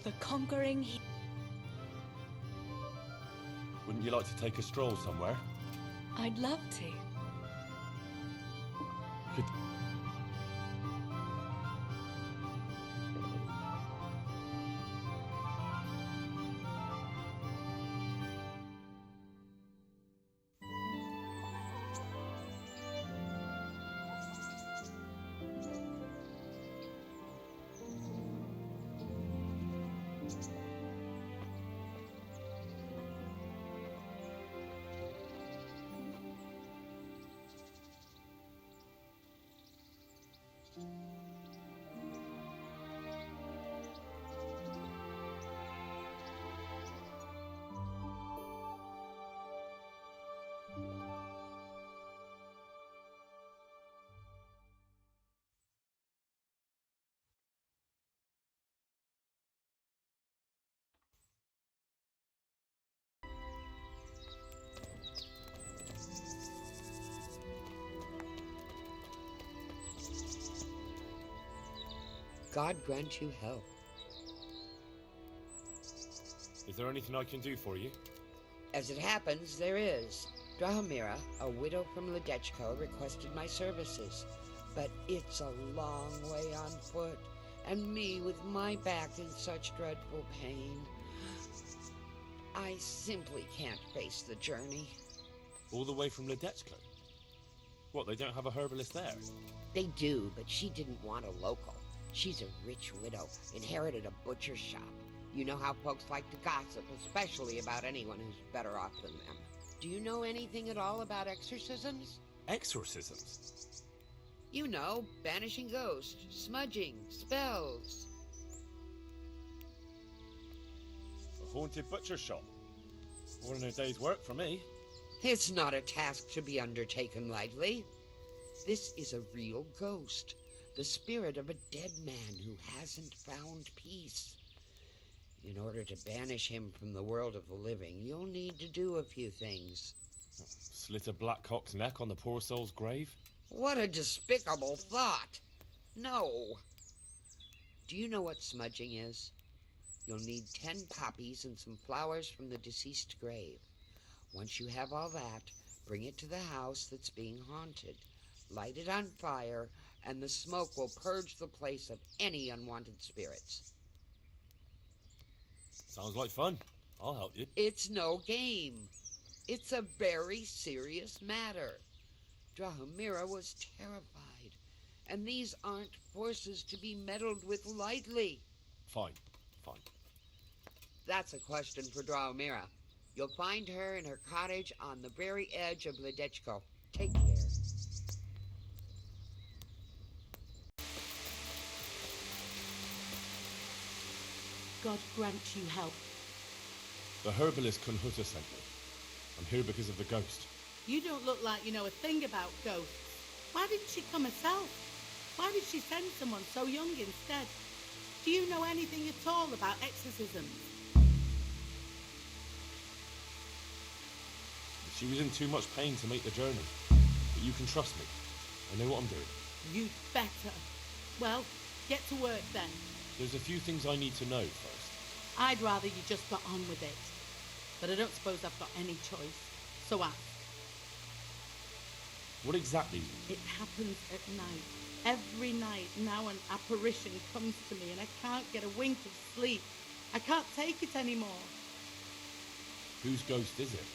the conquering Wouldn't you like to take a stroll somewhere? I'd love to. Could... God grant you health. Is there anything I can do for you? As it happens, there is. Drahomira, a widow from Ledechko, requested my services. But it's a long way on foot, and me with my back in such dreadful pain. I simply can't face the journey. All the way from Ledechko? What, they don't have a herbalist there? They do, but she didn't want a local. She's a rich widow, inherited a butcher shop. You know how folks like to gossip, especially about anyone who's better off than them. Do you know anything at all about exorcisms? Exorcisms? You know, banishing ghosts, smudging, spells. A haunted butcher shop. More than a day's work for me. It's not a task to be undertaken lightly. This is a real ghost. The spirit of a dead man who hasn't found peace. In order to banish him from the world of the living, you'll need to do a few things. Slit a black cock's neck on the poor soul's grave? What a despicable thought! No. Do you know what smudging is? You'll need 10 poppies and some flowers from the deceased grave. Once you have all that, bring it to the house that's being haunted. Light it on fire, and the smoke will purge the place of any unwanted spirits. Sounds like fun. I'll help you. It's no game. It's a very serious matter. Drahomira was terrified, and these aren't forces to be meddled with lightly. Fine. That's a question for Drahomira. You'll find her in her cottage on the very edge of Ledechko. Take care. God grant you help. The herbalist Kunhuta sent me. I'm here because of the ghost. You don't look like you know a thing about ghosts. Why didn't she come herself? Why did she send someone so young instead? Do you know anything at all about exorcisms? She was in too much pain to make the journey. But you can trust me. I know what I'm doing. You'd better. Well, get to work then. There's a few things I need to know first. I'd rather you just got on with it. But I don't suppose I've got any choice. So ask. What exactly? It happens at night. Every night now an apparition comes to me and I can't get a wink of sleep. I can't take it anymore. Whose ghost is it?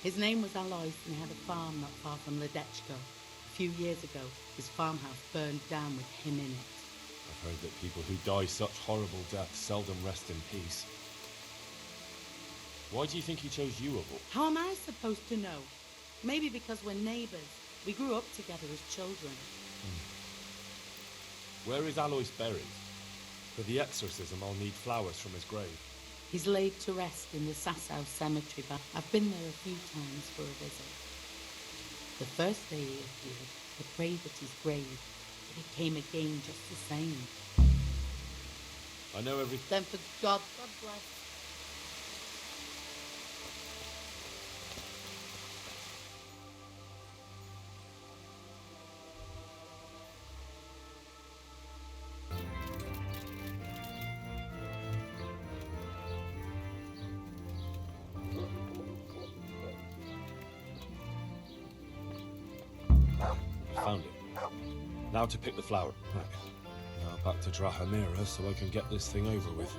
His name was Alois and he had a farm not far from Ledechko. A few years ago, his farmhouse burned down with him in it. I've heard that people who die such horrible deaths seldom rest in peace. Why do you think he chose you of all? How am I supposed to know? Maybe because we're neighbours. We grew up together as children. Where is Alois buried? For the exorcism, I'll need flowers from his grave. He's laid to rest in the Sasau cemetery, but I've been there a few times for a visit. The first day he appeared, I prayed at his grave, but he came again just the same. I know everything. Then for God bless. found it. Now to pick the flower. Right. Now back to Drahomira so I can get this thing over with.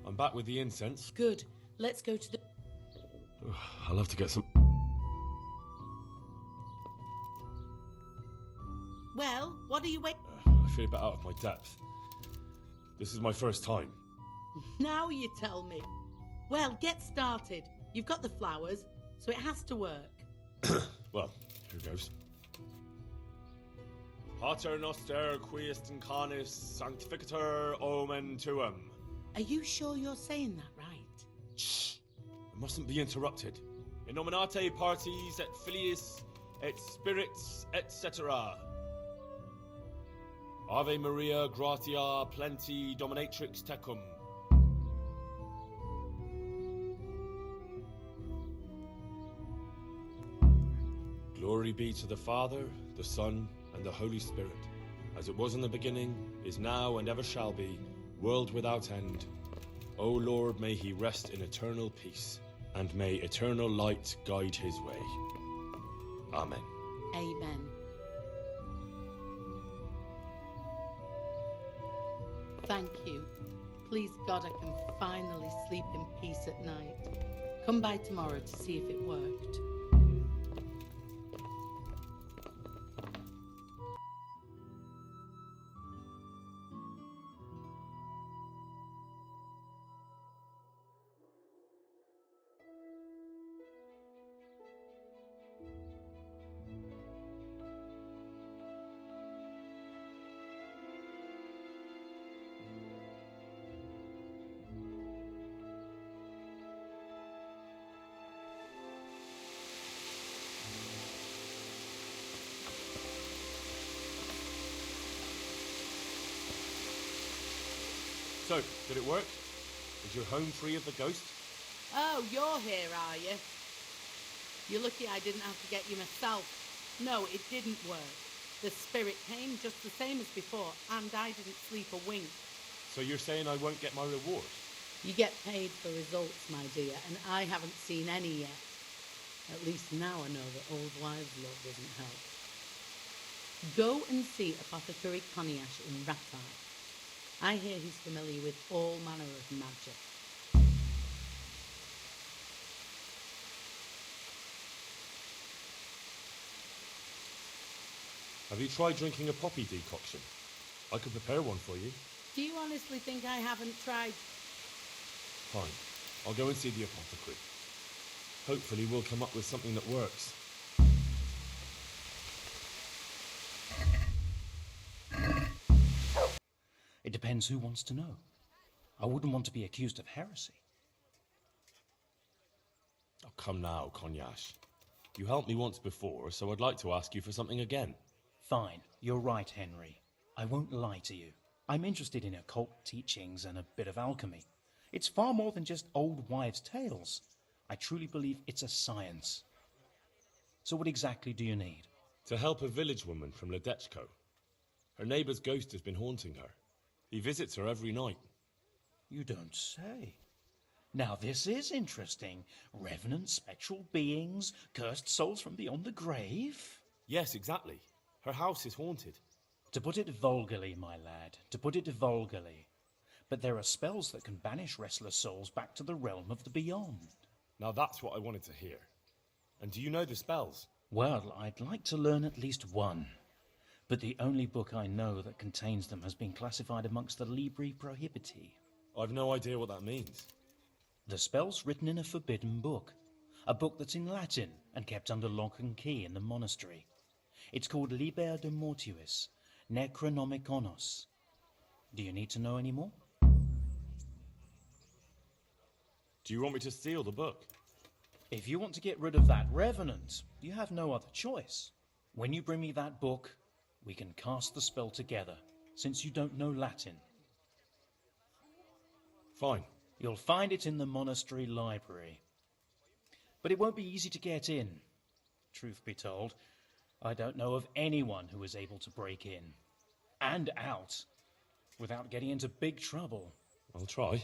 I'm back with the incense. Good. Let's go to the... I'll have to get some... Well, what are you waiting... I feel a bit out of my depth. This is my first time. Now you tell me. Well, get started. You've got the flowers, so it has to work. Well, here goes. Pater noster quiest incarnis sanctificator omen tuum. Are you sure you're saying that right? Shh! I mustn't be interrupted. In nominate parties et filiis et spirits etc. Ave Maria gratia plenti dominatrix tecum. Glory be to the Father, the Son, and the Holy Spirit, as it was in the beginning, is now, and ever shall be, world without end. O Lord, may he rest in eternal peace, and may eternal light guide his way. Amen. Amen. Thank you. Please God, I can finally sleep in peace at night. Come by tomorrow to see if it worked. So, did it work? Is your home free of the ghost? Oh, you're here, are you? You're lucky I didn't have to get you myself. No, it didn't work. The spirit came just the same as before, and I didn't sleep a wink. So you're saying I won't get my reward? You get paid for results, my dear, and I haven't seen any yet. At least now I know that old wives' love doesn't help. Go and see Apothecary Coniash in Ratai. I hear he's familiar with all manner of magic. Have you tried drinking a poppy decoction? I could prepare one for you. Do you honestly think I haven't tried? Fine. I'll go and see the apothecary. Hopefully we'll come up with something that works. It depends who wants to know. I wouldn't want to be accused of heresy. Oh, come now, Cognash. You helped me once before, so I'd like to ask you for something again. Fine, you're right, Henry. I won't lie to you. I'm interested in occult teachings and a bit of alchemy. It's far more than just old wives' tales. I truly believe it's a science. So what exactly do you need? To help a village woman from Ledechko. Her neighbour's ghost has been haunting her. He visits her every night. You don't say. Now this is interesting. Revenant spectral beings, cursed souls from beyond the grave. Yes, exactly. Her house is haunted. To put it vulgarly, my lad, to put it vulgarly. But there are spells that can banish restless souls back to the realm of the beyond. Now that's what I wanted to hear. And do you know the spells? Well, I'd like to learn at least one. But the only book I know that contains them has been classified amongst the Libri Prohibiti. I've no idea what that means. The spell's written in a forbidden book, a book that's in Latin and kept under lock and key in the monastery. It's called Liber de Mortuis, Necronomiconos. Do you need to know any more? Do you want me to steal the book? If you want to get rid of that revenant, you have no other choice. When you bring me that book, we can cast the spell together, since you don't know Latin. Fine. You'll find it in the monastery library. But it won't be easy to get in. Truth be told, I don't know of anyone who is able to break in and out without getting into big trouble. I'll try.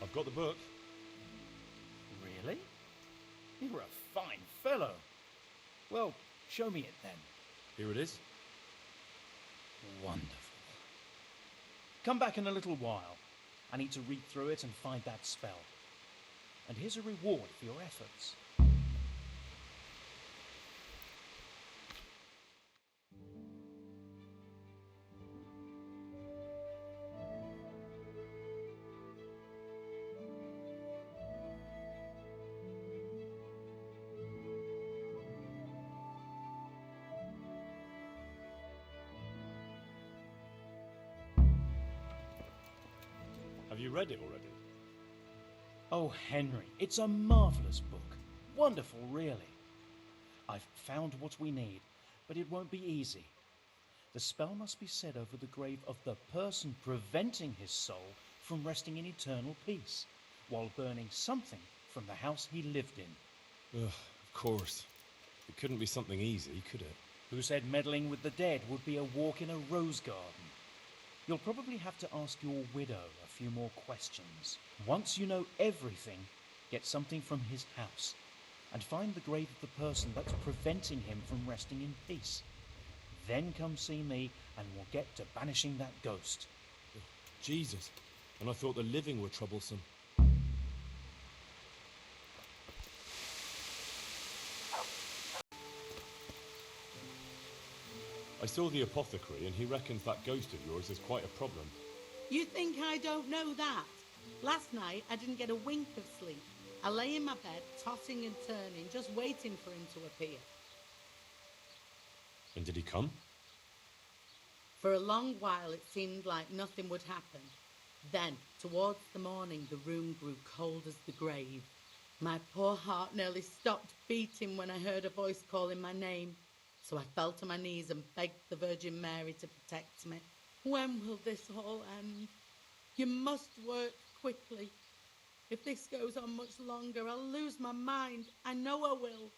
I've got the book. Really? You're a fine fellow. Well, show me it then. Here it is. Wonderful. Come back in a little while. I need to read through it and find that spell. And here's a reward for your efforts. Have you read it already? Oh, Henry, it's a marvellous book. Wonderful, really. I've found what we need, but it won't be easy. The spell must be said over the grave of the person preventing his soul from resting in eternal peace, while burning something from the house he lived in. Ugh, of course. It couldn't be something easy, could it? Who said meddling with the dead would be a walk in a rose garden? You'll probably have to ask your widow a few more questions. Once you know everything, get something from his house and find the grave of the person that's preventing him from resting in peace. Then come see me and we'll get to banishing that ghost. Jesus. And I thought the living were troublesome. I saw the apothecary and he reckons that ghost of yours is quite a problem. You think I don't know that? Last night I didn't get a wink of sleep. I lay in my bed, tossing and turning, just waiting for him to appear. And did he come? For a long while it seemed like nothing would happen. Then, towards the morning, the room grew cold as the grave. My poor heart nearly stopped beating when I heard a voice calling my name. So I fell to my knees and begged the Virgin Mary to protect me. When will this all end? You must work quickly. If this goes on much longer, I'll lose my mind. I know I will.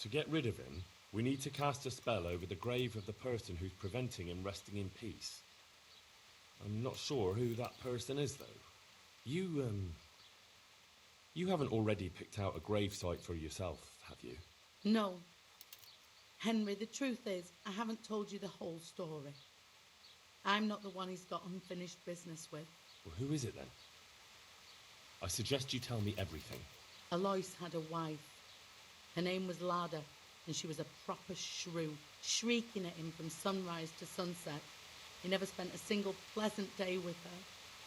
To get rid of him, we need to cast a spell over the grave of the person who's preventing him resting in peace. I'm not sure who that person is, though. You haven't already picked out a gravesite for yourself, have you? No. Henry, the truth is, I haven't told you the whole story. I'm not the one he's got unfinished business with. Well, who is it then? I suggest you tell me everything. Alois had a wife. Her name was Lada, and she was a proper shrew, shrieking at him from sunrise to sunset. He never spent a single pleasant day with her.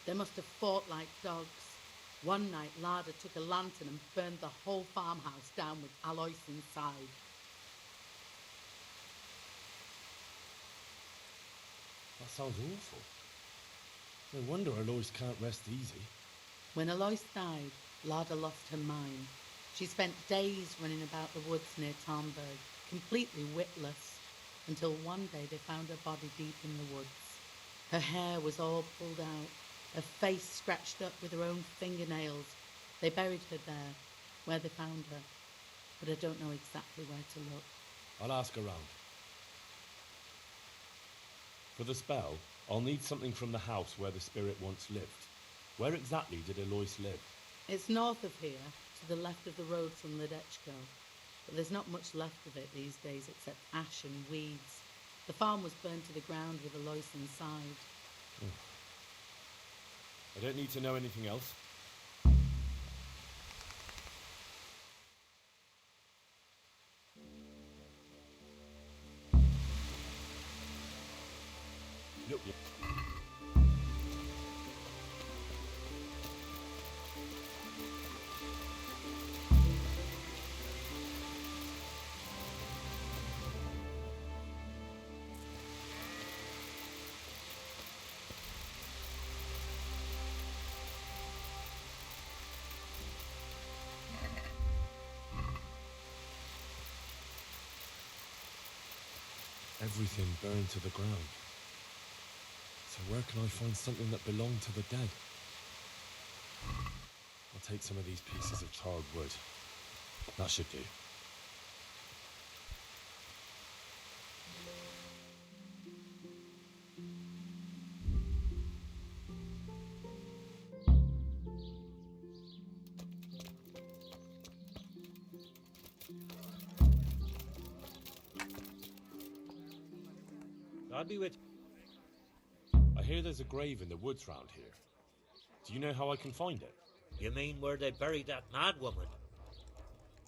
They must have fought like dogs. One night, Lada took a lantern and burned the whole farmhouse down with Alois inside. That sounds awful. No wonder Alois can't rest easy. When Alois died, Lada lost her mind. She spent days running about the woods near Tarnberg, completely witless, until one day they found her body deep in the woods. Her hair was all pulled out, her face scratched up with her own fingernails. They buried her there, where they found her, but I don't know exactly where to look. I'll ask around. For the spell, I'll need something from the house where the spirit once lived. Where exactly did Alois live? It's north of here, to the left of the road from Ledechko. But there's not much left of it these days except ash and weeds. The farm was burned to the ground with Alois inside. I don't need to know anything else. Look. Everything burned to the ground. So where can I find something that belonged to the dead? I'll take some of these pieces of charred wood. That should do. I'll be with. I hear there's a grave in the woods round here. Do you know how I can find it? You mean where they buried that mad woman?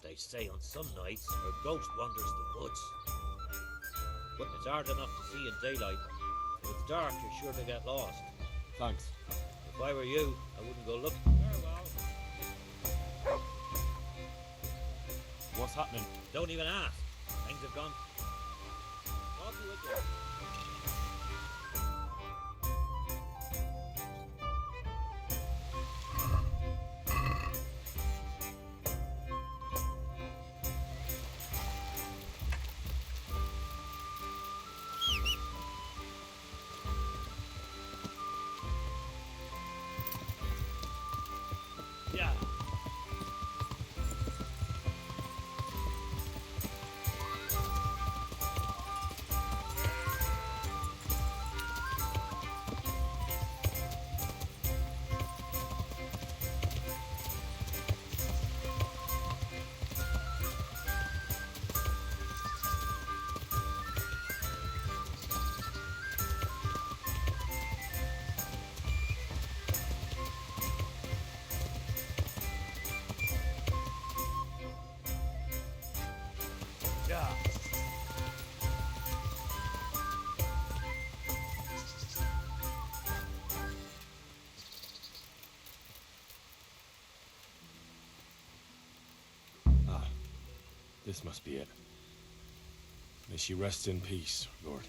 They say on some nights her ghost wanders the woods. But it's hard enough to see in daylight. If it's dark, you're sure to get lost. Thanks. If I were you, I wouldn't go looking. Farewell. What's happening? Don't even ask. Things have gone. I'll be with you. Yeah. Yeah. Ah, this must be it. May she rest in peace, Lord.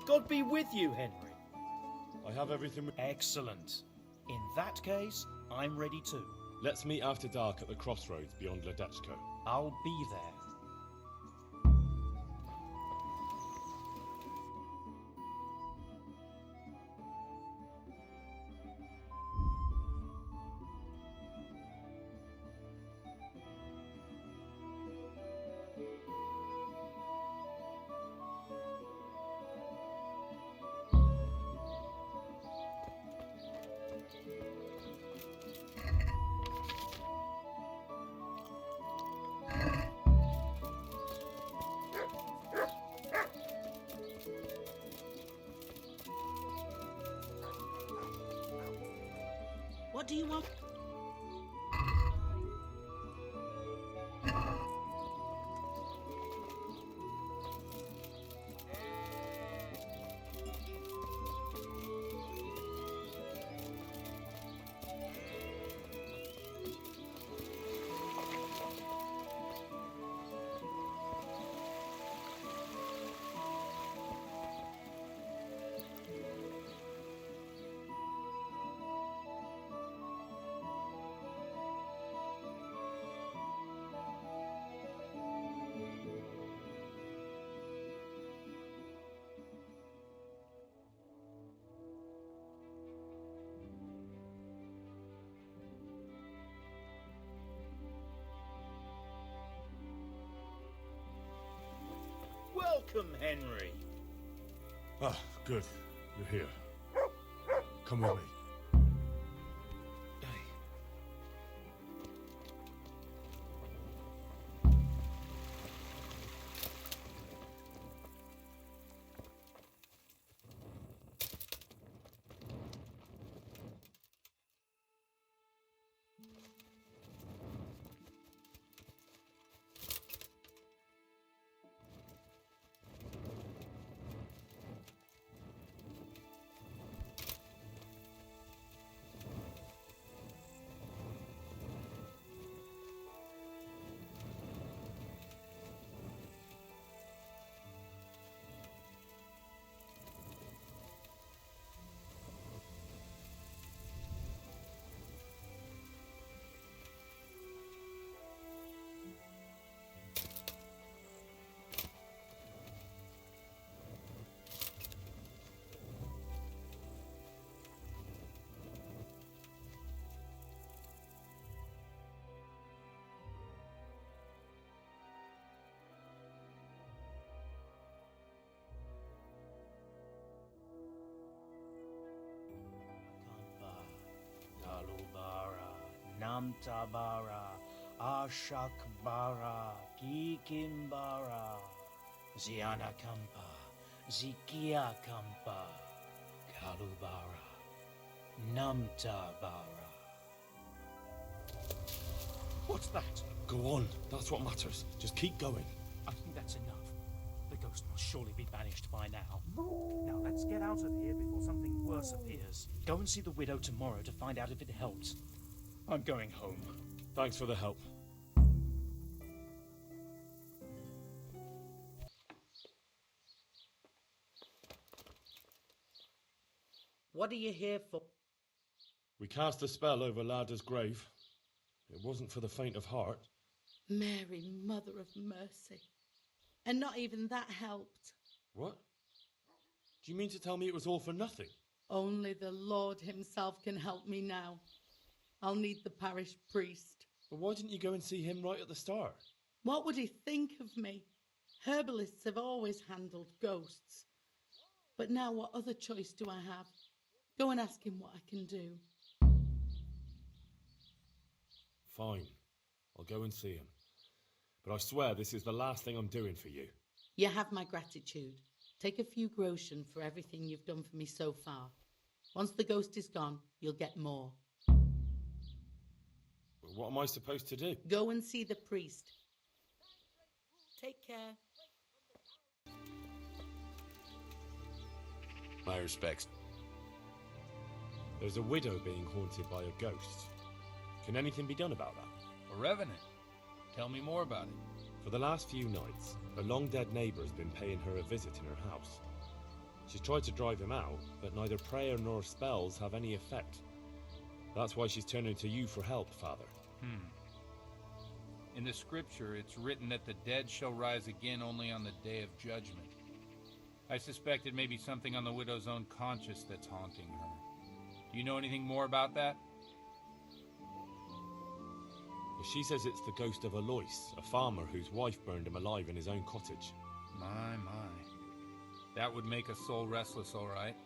God be with you, Henry. I have everything. Excellent. In that case, I'm ready too. Let's meet after dark at the crossroads beyond Ledechko. I'll be there. What do you want? Welcome, Henry. Ah, good. You're here. Come with me. Galubara, Namtabara, Ashakbara, Kikimbara, Zianakampa, Zikiakampa, Galubara, Namtabara. What's that? Go on. That's what matters. Just keep going. I think that's enough. The ghost must surely be banished by now. Now let's get out of here before something worse appears. Go and see the widow tomorrow to find out if it helps. I'm going home. Thanks for the help. What are you here for? We cast a spell over Lada's grave. It wasn't for the faint of heart. Mary, Mother of Mercy. And not even that helped. What? Do you mean to tell me it was all for nothing? Only the Lord himself can help me now. I'll need the parish priest. But why didn't you go and see him right at the start? What would he think of me? Herbalists have always handled ghosts. But now what other choice do I have? Go and ask him what I can do. Fine. I'll go and see him. But I swear this is the last thing I'm doing for you. You have my gratitude. Take a few groschen for everything you've done for me so far. Once the ghost is gone, you'll get more. But what am I supposed to do? Go and see the priest. Take care. My respects. There's a widow being haunted by a ghost. Can anything be done about that? A revenant. Tell me more about it. For the last few nights, her long-dead neighbour's been paying her a visit in her house. She's tried to drive him out, but neither prayer nor spells have any effect. That's why she's turning to you for help, Father. In the scripture, it's written that the dead shall rise again only on the day of judgment. I suspect it may be something on the widow's own conscience that's haunting her. Do you know anything more about that? She says it's the ghost of Alois, a farmer whose wife burned him alive in his own cottage. My. That would make a soul restless, all right.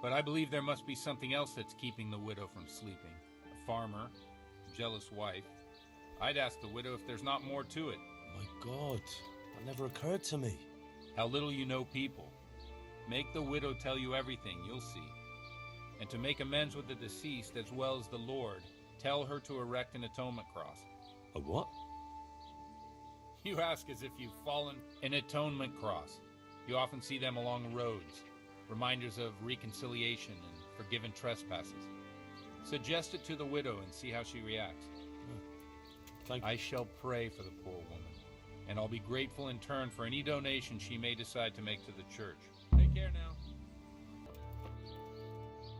But I believe there must be something else that's keeping the widow from sleeping. A farmer, a jealous wife. I'd ask the widow if there's not more to it. My God, that never occurred to me. How little you know people. Make the widow tell you everything, you'll see. And to make amends with the deceased as well as the Lord, tell her to erect an atonement cross. A what? You ask as if you've fallen. An atonement cross. You often see them along roads. Reminders of reconciliation and forgiven trespasses. Suggest it to the widow and see how she reacts. Thank you. I shall pray for the poor woman, and I'll be grateful in turn for any donation she may decide to make to the church. Take care now.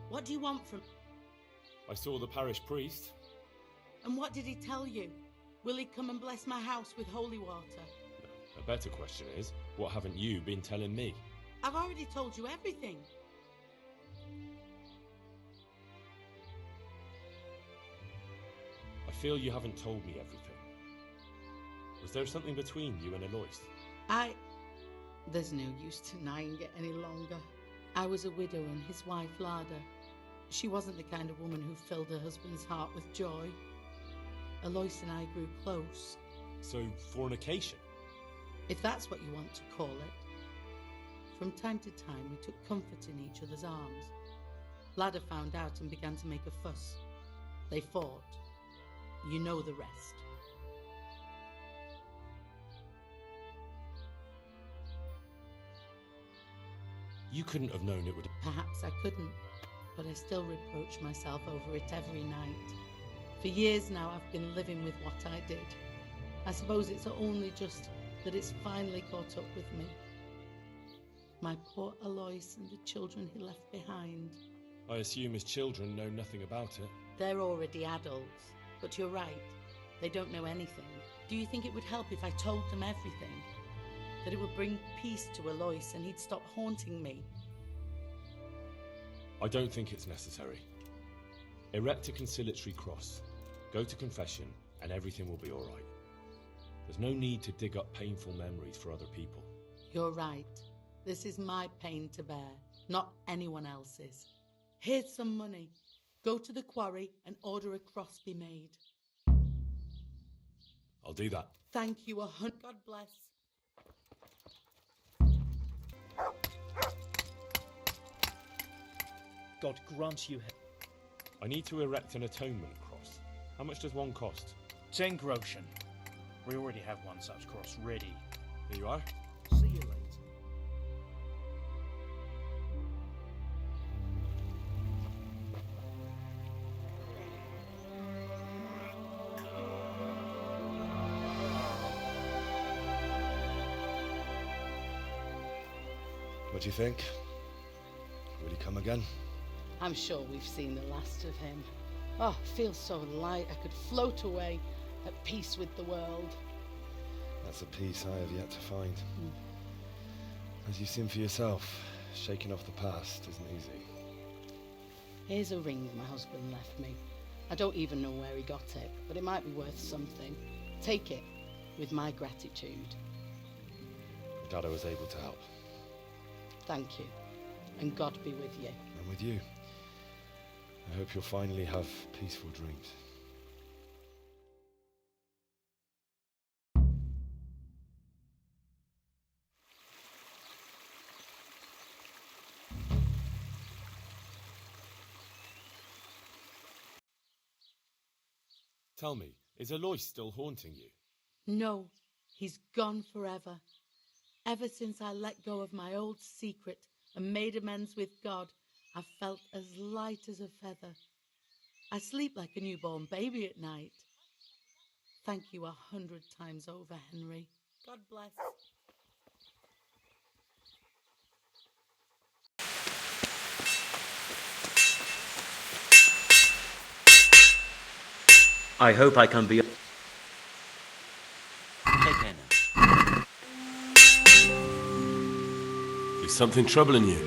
What do you want from... I saw the parish priest. And what did he tell you? Will he come and bless my house with holy water? A better question is, what haven't you been telling me? I've already told you everything. I feel you haven't told me everything. Was there something between you and Alois? There's no use denying it any longer. I was a widow and his wife Lada. She wasn't the kind of woman who filled her husband's heart with joy. Alois and I grew close. So, fornication? If that's what you want to call it. From time to time, we took comfort in each other's arms. Lada found out and began to make a fuss. They fought. You know the rest. You couldn't have known it would... Perhaps I couldn't, but I still reproach myself over it every night. For years now, I've been living with what I did. I suppose it's only just that it's finally caught up with me. My poor Alois and the children he left behind. I assume his children know nothing about it. They're already adults, but you're right. They don't know anything. Do you think it would help if I told them everything? That it would bring peace to Alois and he'd stop haunting me? I don't think it's necessary. Erect a conciliatory cross, go to confession, and everything will be all right. There's no need to dig up painful memories for other people. You're right. This is my pain to bear, not anyone else's. Here's some money. Go to the quarry and order a cross be made. I'll do that. Thank you, God bless. God grant you... I need to erect an atonement cross. How much does one cost? 10 groschen. We already have one such cross ready. Here you are. See you later. What do you think? Will he come again? I'm sure we've seen the last of him. Oh, feels so light I could float away at peace with the world. That's a peace I have yet to find. As you've seen for yourself, shaking off the past isn't easy. Here's a ring my husband left me. I don't even know where he got it, but it might be worth something. Take it, with my gratitude. Glad I was able to help. Thank you, and God be with you. And with you. I hope you'll finally have peaceful dreams. Tell me, is Alois still haunting you? No, he's gone forever. Ever since I let go of my old secret and made amends with God, I've felt as light as a feather. I sleep like a newborn baby at night. Thank you 100 times over, Henry. God bless. I hope I can be... Take care now. Is something troubling you?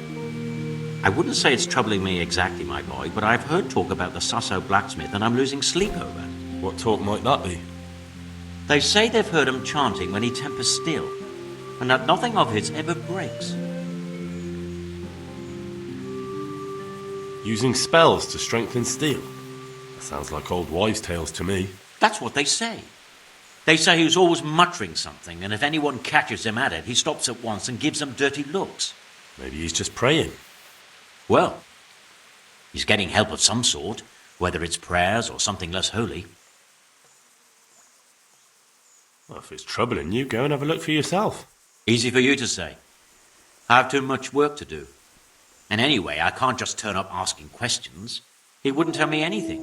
I wouldn't say it's troubling me exactly, my boy, but I've heard talk about the Sasau blacksmith and I'm losing sleep over it. What talk might that be? They say they've heard him chanting when he tempers steel, and that nothing of his ever breaks. Using spells to strengthen steel? That sounds like old wives' tales to me. That's what they say. They say he was always muttering something, and if anyone catches him at it, he stops at once and gives them dirty looks. Maybe he's just praying. Well, he's getting help of some sort, whether it's prayers or something less holy. Well, if it's troubling you, go and have a look for yourself. Easy for you to say. I have too much work to do. And anyway, I can't just turn up asking questions. He wouldn't tell me anything.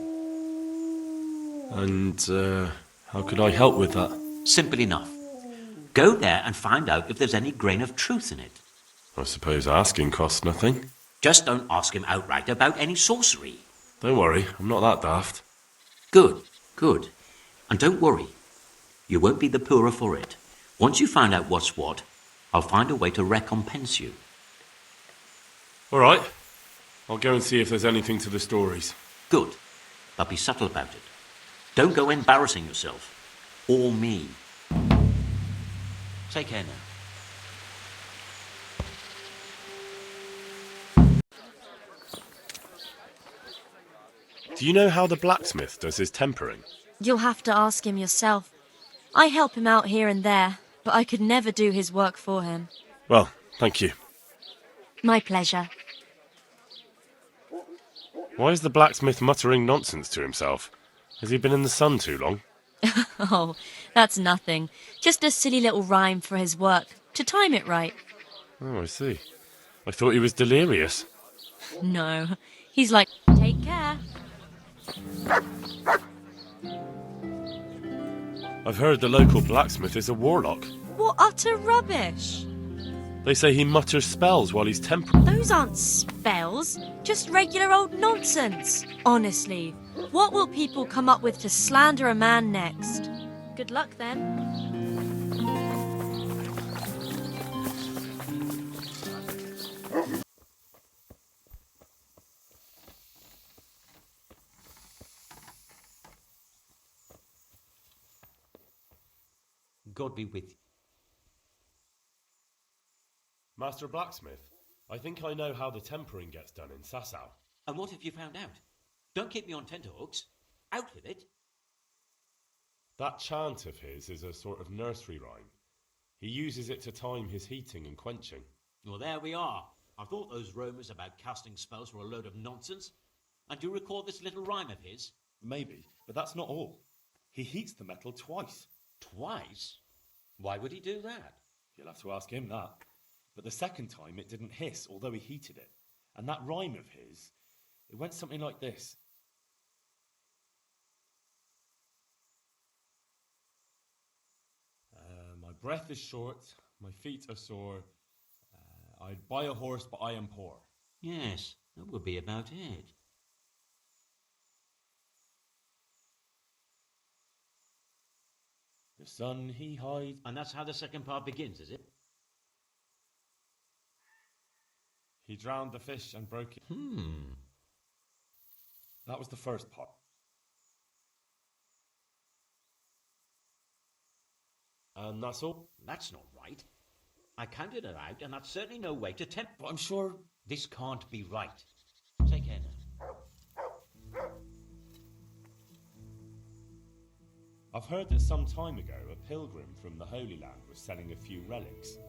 And, how could I help with that? Simple enough. Go there and find out if there's any grain of truth in it. I suppose asking costs nothing. Just don't ask him outright about any sorcery. Don't worry, I'm not that daft. Good, good. And don't worry. You won't be the poorer for it. Once you find out what's what, I'll find a way to recompense you. All right. I'll go and see if there's anything to the stories. Good. But be subtle about it. Don't go embarrassing yourself. Or me. Take care now. Do you know how the blacksmith does his tempering? You'll have to ask him yourself. I help him out here and there, but I could never do his work for him. Well, thank you. My pleasure. Why is the blacksmith muttering nonsense to himself? Has he been in the sun too long? Oh, that's nothing. Just a silly little rhyme for his work, to time it right. Oh, I see. I thought he was delirious. No, he's like, take care. I've heard the local blacksmith is a warlock. What utter rubbish. They say he mutters spells while he's tempering. Those aren't spells, just regular old nonsense. Honestly, what will people come up with to slander a man next? Good luck then. God be with you. Master Blacksmith, I think I know how the tempering gets done in Sasau. And what have you found out? Don't keep me on tenterhooks. Out with it. That chant of his is a sort of nursery rhyme. He uses it to time his heating and quenching. Well, there we are. I thought those rumours about casting spells were a load of nonsense. And do you recall this little rhyme of his? Maybe, but that's not all. He heats the metal twice. Twice? Why would he do that? You'll have to ask him that. But the second time it didn't hiss, although he heated it. And that rhyme of his, it went something like this. My breath is short, my feet are sore. I'd buy a horse, but I am poor. Yes, that would be about it. The sun he hides. And that's how the second part begins, is it? He drowned the fish and broke it. That was the first part. And that's all. That's not right. I counted it out, and that's certainly no way to tempt. But I'm sure This can't be right. Take care now. I've heard that some time ago a pilgrim from the Holy Land was selling a few relics.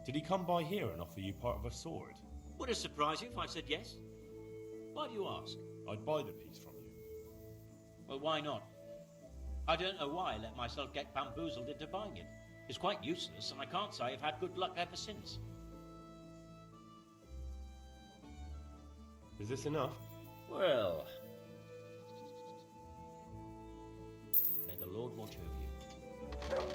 Did he come by here and offer you part of a sword? Would it surprise you if I said yes? Why do you ask? I'd buy the piece from you. Well, why not? I don't know why I let myself get bamboozled into buying it. It's quite useless, and I can't say I've had good luck ever since. Is this enough? Well, may the Lord watch over you. Farewell.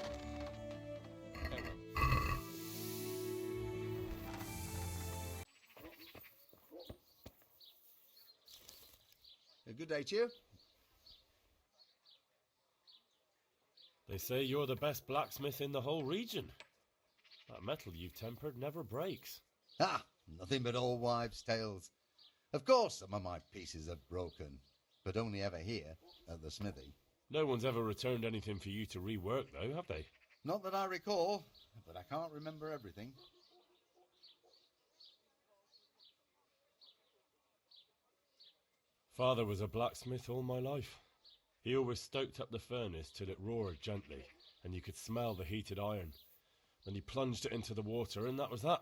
A good day to you. They say you're the best blacksmith in the whole region. That metal you've tempered never breaks. Ah, nothing but old wives' tales. Of course some of my pieces have broken, but only ever here, at the smithy. No one's ever returned anything for you to rework, though, have they? Not that I recall, but I can't remember everything. Father was a blacksmith all my life. He always stoked up the furnace till it roared gently, and you could smell the heated iron. Then he plunged it into the water, and that was that.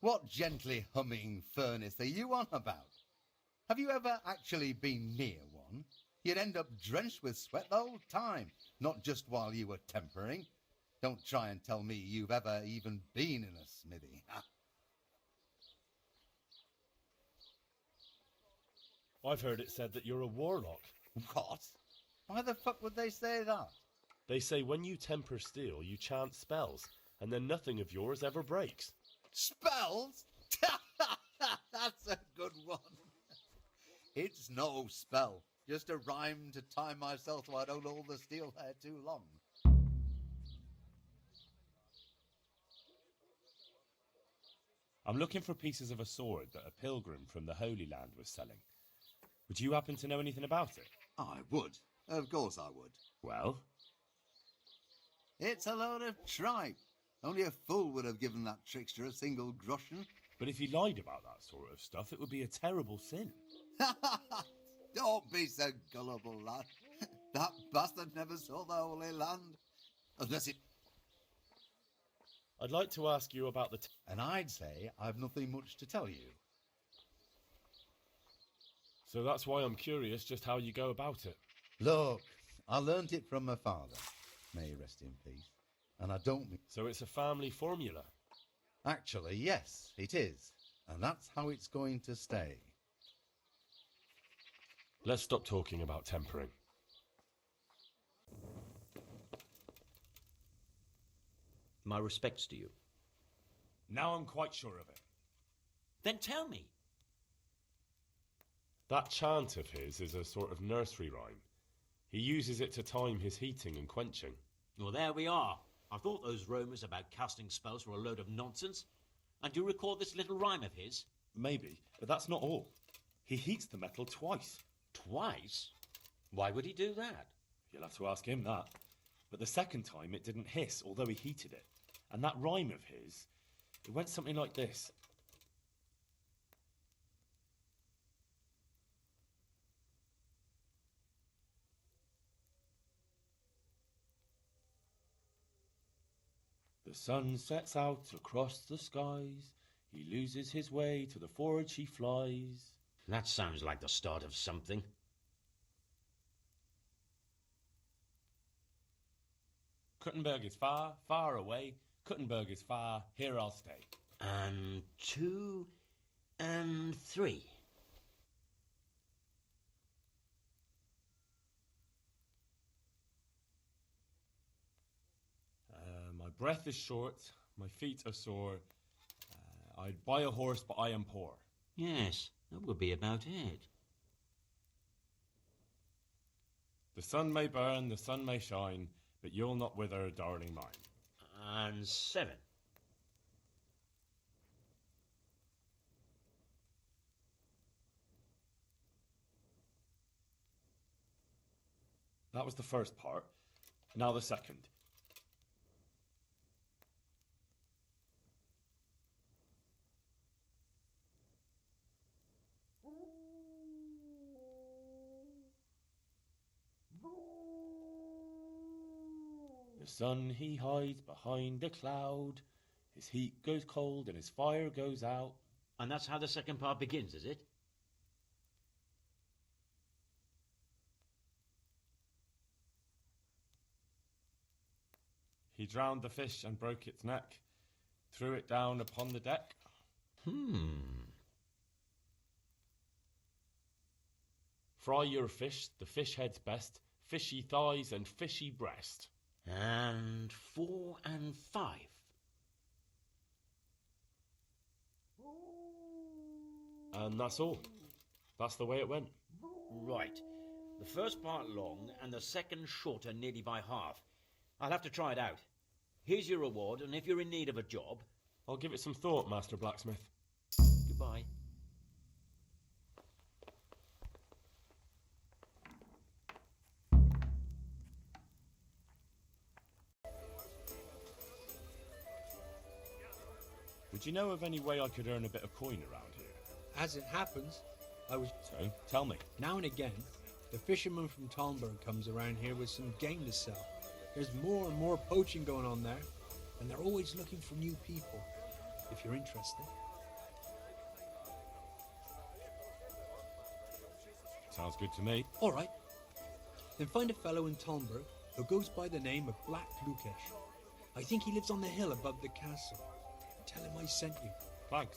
What gently humming furnace are you on about? Have you ever actually been near one? You'd end up drenched with sweat the whole time, not just while you were tempering. Don't try and tell me you've ever even been in a smithy. I've heard it said that you're a warlock. What? Why the fuck would they say that? They say when you temper steel, you chant spells, and then nothing of yours ever breaks. Spells? That's a good one. It's no spell, just a rhyme to time myself so I don't hold the steel hair too long. I'm looking for pieces of a sword that a pilgrim from the Holy Land was selling. Would you happen to know anything about it? I would. Of course I would. Well? It's a load of tripe. Only a fool would have given that trickster a single groschen. But if he lied about that sort of stuff, it would be a terrible sin. Don't be so gullible, lad. That bastard never saw the Holy Land. Unless it... I'd like to ask you about the... And I'd say I've nothing much to tell you. So that's why I'm curious just how you go about it. Look, I learnt it from my father. May he rest in peace. And I don't mean... So it's a family formula? Actually, yes, it is. And that's how it's going to stay. Let's stop talking about tempering. My respects to you. Now I'm quite sure of it. Then tell me. That chant of his is a sort of nursery rhyme. He uses it to time his heating and quenching. Well, there we are. I thought those rumours about casting spells were a load of nonsense. And do you recall this little rhyme of his? Maybe, but that's not all. He heats the metal twice. Twice? Why would he do that? You'll have to ask him that. But the second time it didn't hiss, although he heated it. And that rhyme of his, it went something like this. The sun sets out across the skies. He loses his way, to the forge he flies. That sounds like the start of something. Kuttenberg is far, far away. Kuttenberg is far, here I'll stay. And 2 and 3. My breath is short, my feet are sore. I'd buy a horse, but I am poor. Yes, that would be about it. The sun may burn, the sun may shine, but you'll not wither, darling mine. And 7. That was the first part. Now the second. The sun he hides behind a cloud. His heat goes cold and his fire goes out. And that's how the second part begins, is it? He drowned the fish and broke its neck, threw it down upon the deck. Fry your fish, the fish head's best, fishy thighs and fishy breast. And 4 and 5. And that's all. That's the way it went. Right. The first part long and the second shorter nearly by half. I'll have to try it out. Here's your reward, and if you're in need of a job... I'll give it some thought, Master Blacksmith. Goodbye. Would you know of any way I could earn a bit of coin around here? As it happens, I was... So, tell me. Now and again, the fisherman from Talmberg comes around here with some game to sell. There's more and more poaching going on there, and they're always looking for new people, if you're interested. Sounds good to me. All right. Then find a fellow in Talmberg who goes by the name of Black Lukesh. I think he lives on the hill above the castle. Tell him I sent you. Thanks.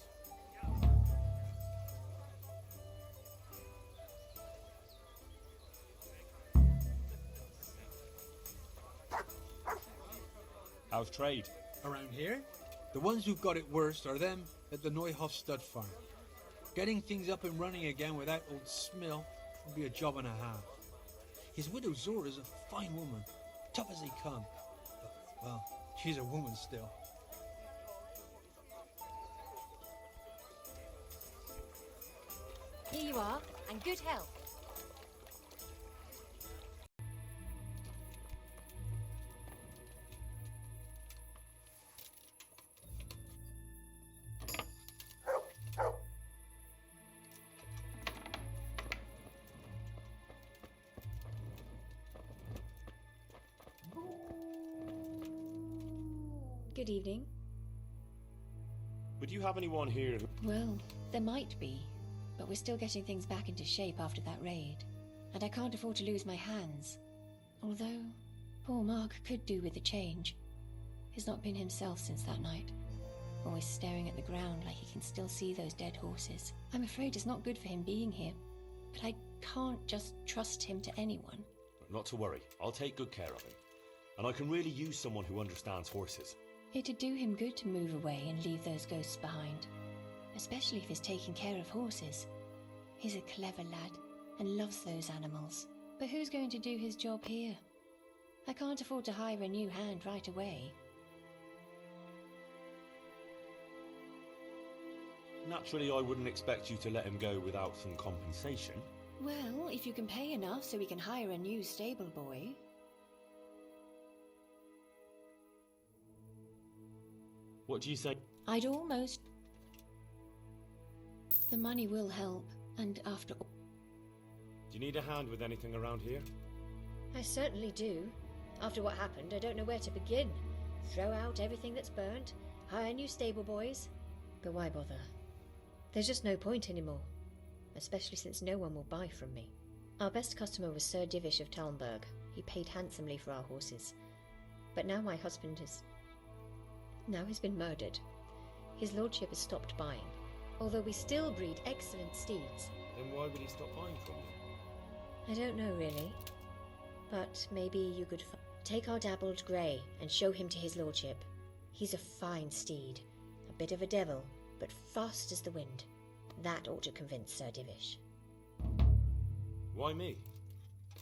How's trade? Around here, the ones who've got it worst are them at the Neuhof stud farm. Getting things up and running again without old Smill would be a job and a half. His widow Zora's a fine woman, tough as they come. But, well, she's a woman still. Here you are, and good health. Good evening. Would you have anyone here who... Well, there might be, but we're still getting things back into shape after that raid. And I can't afford to lose my hands. Although, poor Mark could do with a change. He's not been himself since that night. Always staring at the ground like he can still see those dead horses. I'm afraid it's not good for him being here, but I can't just trust him to anyone. Not to worry, I'll take good care of him. And I can really use someone who understands horses. It'd do him good to move away and leave those ghosts behind. Especially if he's taking care of horses. He's a clever lad and loves those animals. But who's going to do his job here? I can't afford to hire a new hand right away. Naturally, I wouldn't expect you to let him go without some compensation. Well, if you can pay enough so we can hire a new stable boy. What do you say? I'd almost... The money will help, and after all... Do you need a hand with anything around here? I certainly do. After what happened, I don't know where to begin. Throw out everything that's burnt, hire new stable boys. But why bother? There's just no point anymore. Especially since no one will buy from me. Our best customer was Sir Divish of Talmberg. He paid handsomely for our horses. But now my husband is... Now he's been murdered. His lordship has stopped buying. Although we still breed excellent steeds. Then why would he stop buying from you? I don't know really. But maybe you could take our dabbled grey and show him to his lordship. He's a fine steed. A bit of a devil, but fast as the wind. That ought to convince Sir Divish. Why me?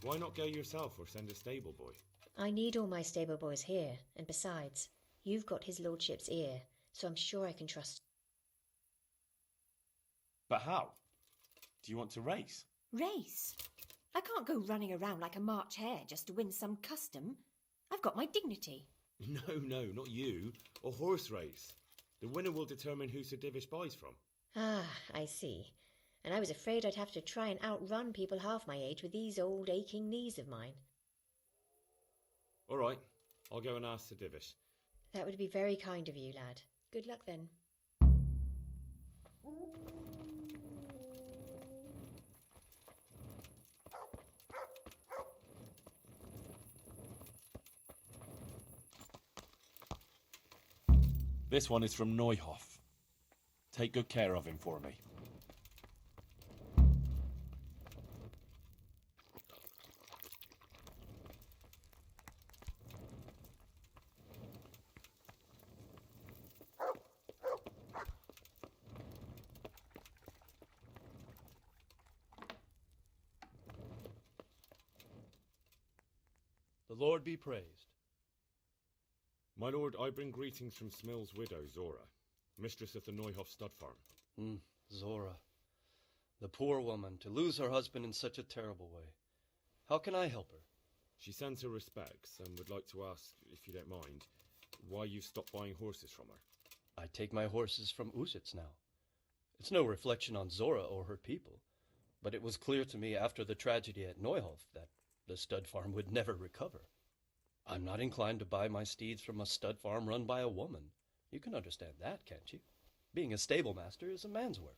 Why not go yourself or send a stable boy? I need all my stable boys here, and besides, you've got his lordship's ear, so I'm sure I can trust... But how? Do you want to race? Race? I can't go running around like a March hare just to win some custom. I've got my dignity. No, not you. A horse race. The winner will determine who Sir Divish buys from. Ah, I see. And I was afraid I'd have to try and outrun people half my age with these old aching knees of mine. All right, I'll go and ask Sir Divish. That would be very kind of you, lad. Good luck then. This one is from Neuhoff. Take good care of him for me. The Lord be praised. My lord, I bring greetings from Smill's widow, Zora, mistress of the Neuhoff stud farm. Zora. The poor woman, to lose her husband in such a terrible way. How can I help her? She sends her respects and would like to ask, if you don't mind, why you stopped buying horses from her. I take my horses from Usitz now. It's no reflection on Zora or her people, but it was clear to me after the tragedy at Neuhoff that the stud farm would never recover. I'm not inclined to buy my steeds from a stud farm run by a woman. You can understand that, can't you? Being a stable master is a man's work.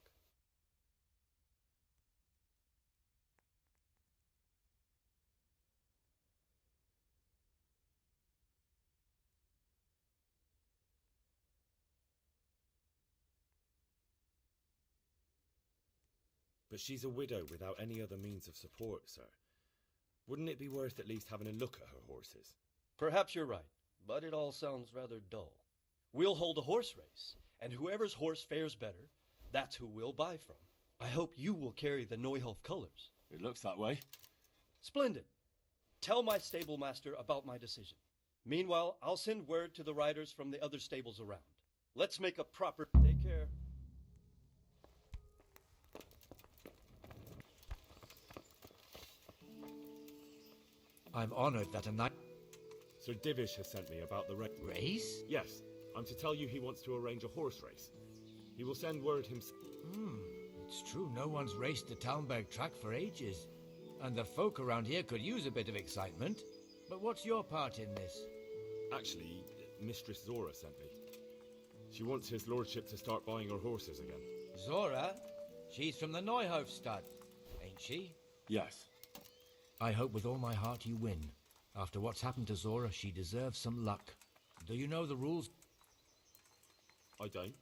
But she's a widow without any other means of support, sir. Wouldn't it be worth at least having a look at her horses? Perhaps you're right, but it all sounds rather dull. We'll hold a horse race, and whoever's horse fares better, that's who we'll buy from. I hope you will carry the Neuhoff colors. It looks that way. Splendid. Tell my stable master about my decision. Meanwhile, I'll send word to the riders from the other stables around. Let's make a proper... Take care. I'm honored that a knight... Sir Divish has sent me about the race? Yes, I'm to tell you he wants to arrange a horse race. He will send word himself. It's true, no one's raced the Talmberg track for ages. And the folk around here could use a bit of excitement. But what's your part in this? Actually, Mistress Zora sent me. She wants his lordship to start buying her horses again. Zora? She's from the Neuhof stud, ain't she? Yes. I hope with all my heart you win. After what's happened to Zora, she deserves some luck. Do you know the rules? I don't.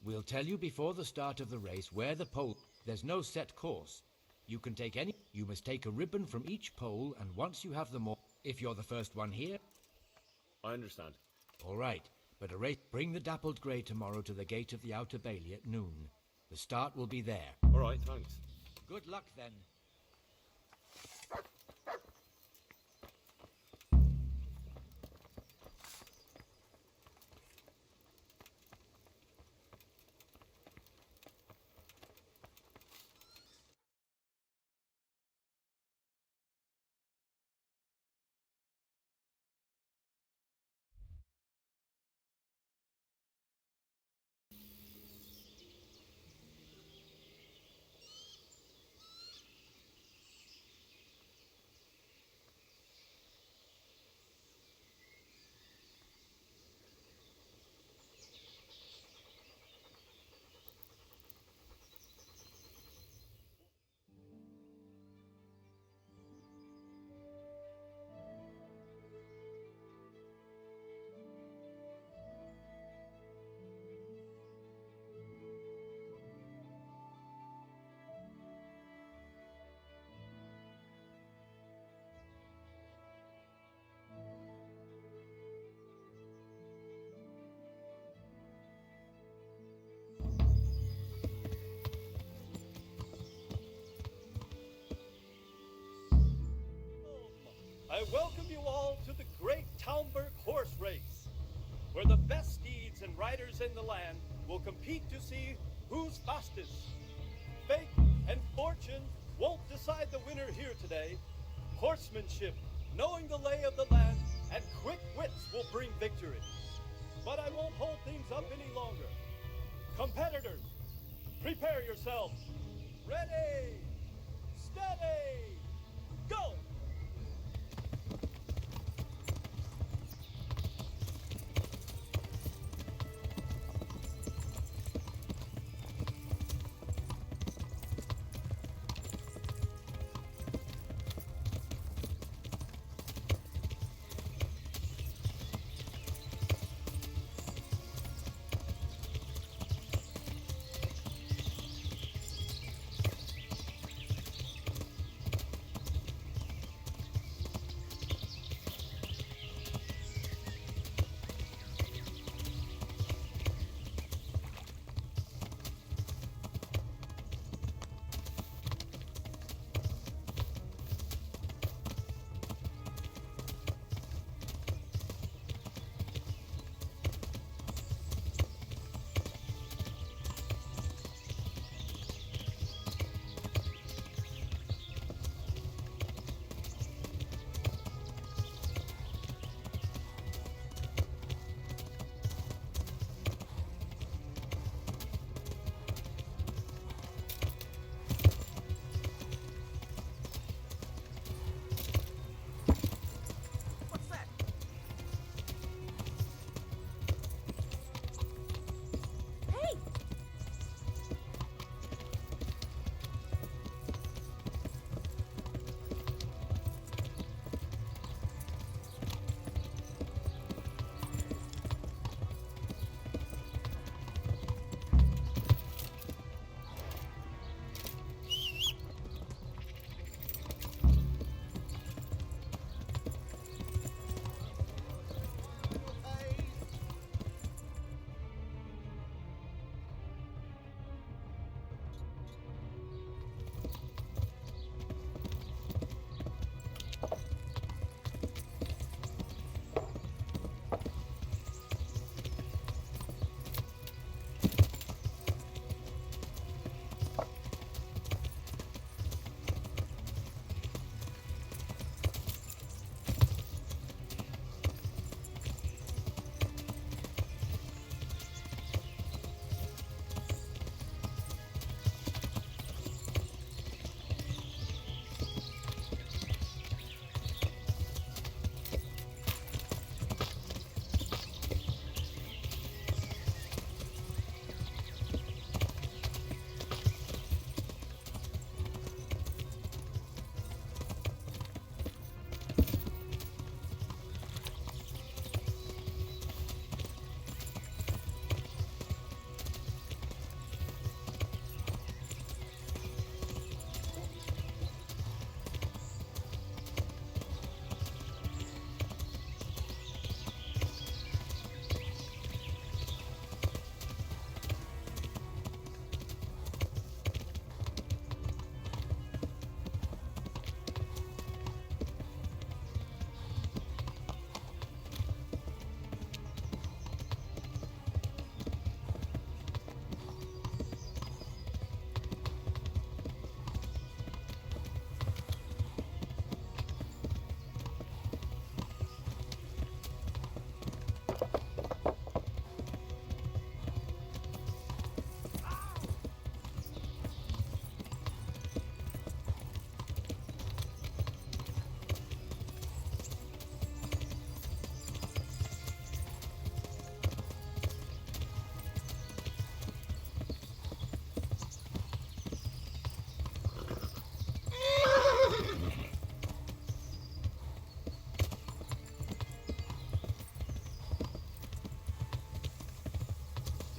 We'll tell you before the start of the race where the pole... There's no set course. You can take any... You must take a ribbon from each pole, and once you have them all... If you're the first one here... I understand. All right, but a race... Bring the dappled grey tomorrow to the gate of the Outer Bailey at noon. The start will be there. All right, thanks. Good luck, then. I welcome you all to the Great Taumburg Horse Race, where the best steeds and riders in the land will compete to see who's fastest. Fate and fortune won't decide the winner here today. Horsemanship, knowing the lay of the land, and quick wits will bring victory. But I won't hold things up any longer. Competitors, prepare yourselves. Ready, steady, go!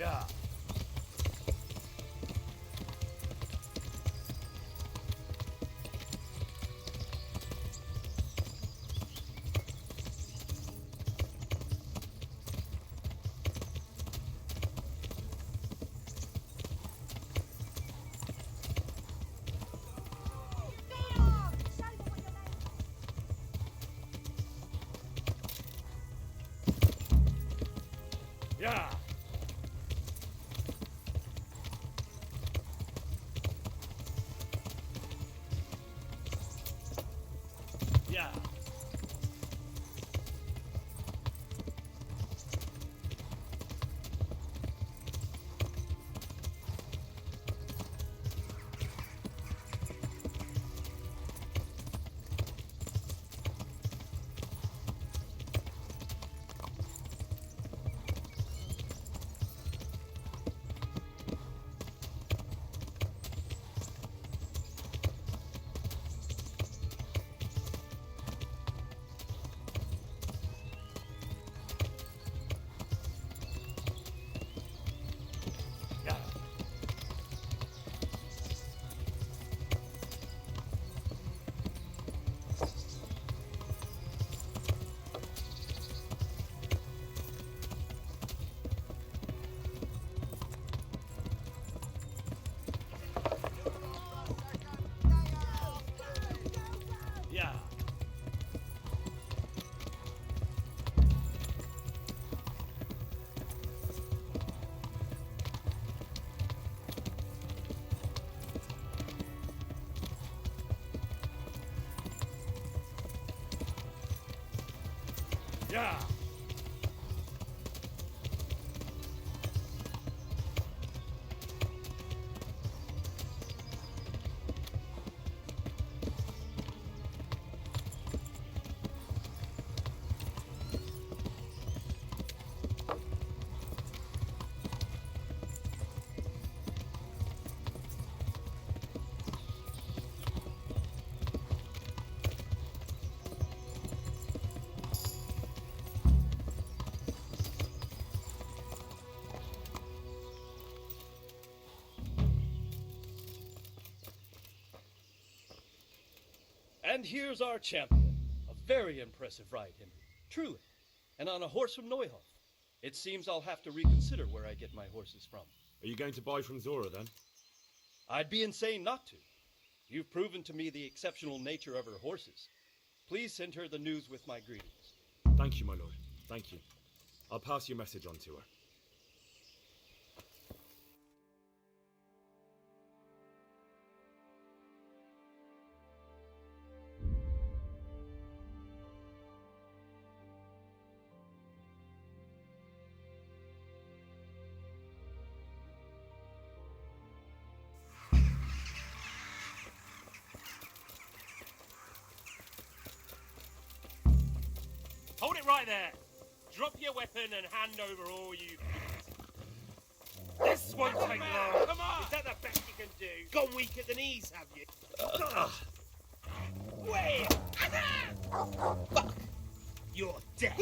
Yeah. Yeah. Yeah. Yeah. And here's our champion. A very impressive ride, Henry. Truly. And on a horse from Neuhoff. It seems I'll have to reconsider where I get my horses from. Are you going to buy from Zora, then? I'd be insane not to. You've proven to me the exceptional nature of her horses. Please send her the news with my greetings. Thank you, my lord. Thank you. I'll pass your message on to her. Hold it right there. Drop your weapon and hand over all you. This won't take long. Come on. Is that the best you can do? Gone weak at the knees, have you? Wait. Fuck. You're dead.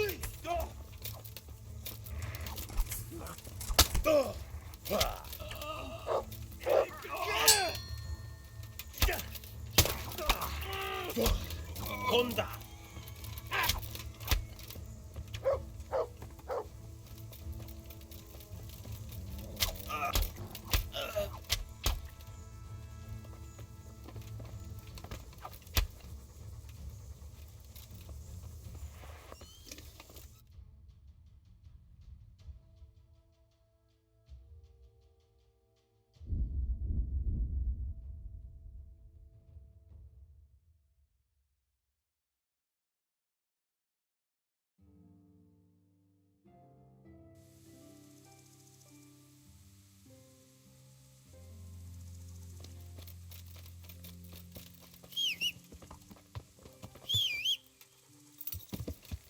Honda.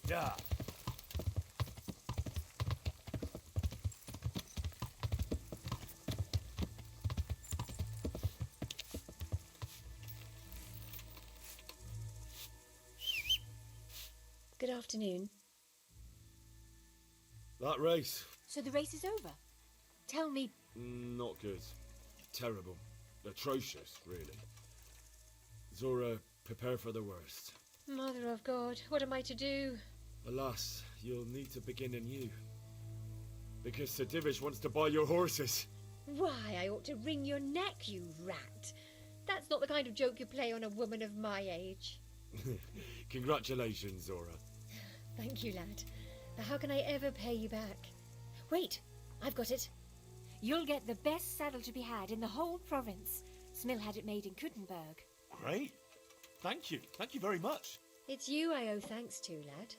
Yeah. Good afternoon. That race. So the race is over? Tell me. Not good. Terrible. Atrocious, really. Zora, prepare for the worst. Mother of God, what am I to do? Alas, you'll need to begin anew. Because Sir Divish wants to buy your horses. Why, I ought to wring your neck, you rat. That's not the kind of joke you play on a woman of my age. Congratulations, Zora. Thank you, lad. But how can I ever pay you back? Wait, I've got it. You'll get the best saddle to be had in the whole province. Smill had it made in Kuttenberg. Great. Thank you. Thank you very much. It's you I owe thanks to, lad.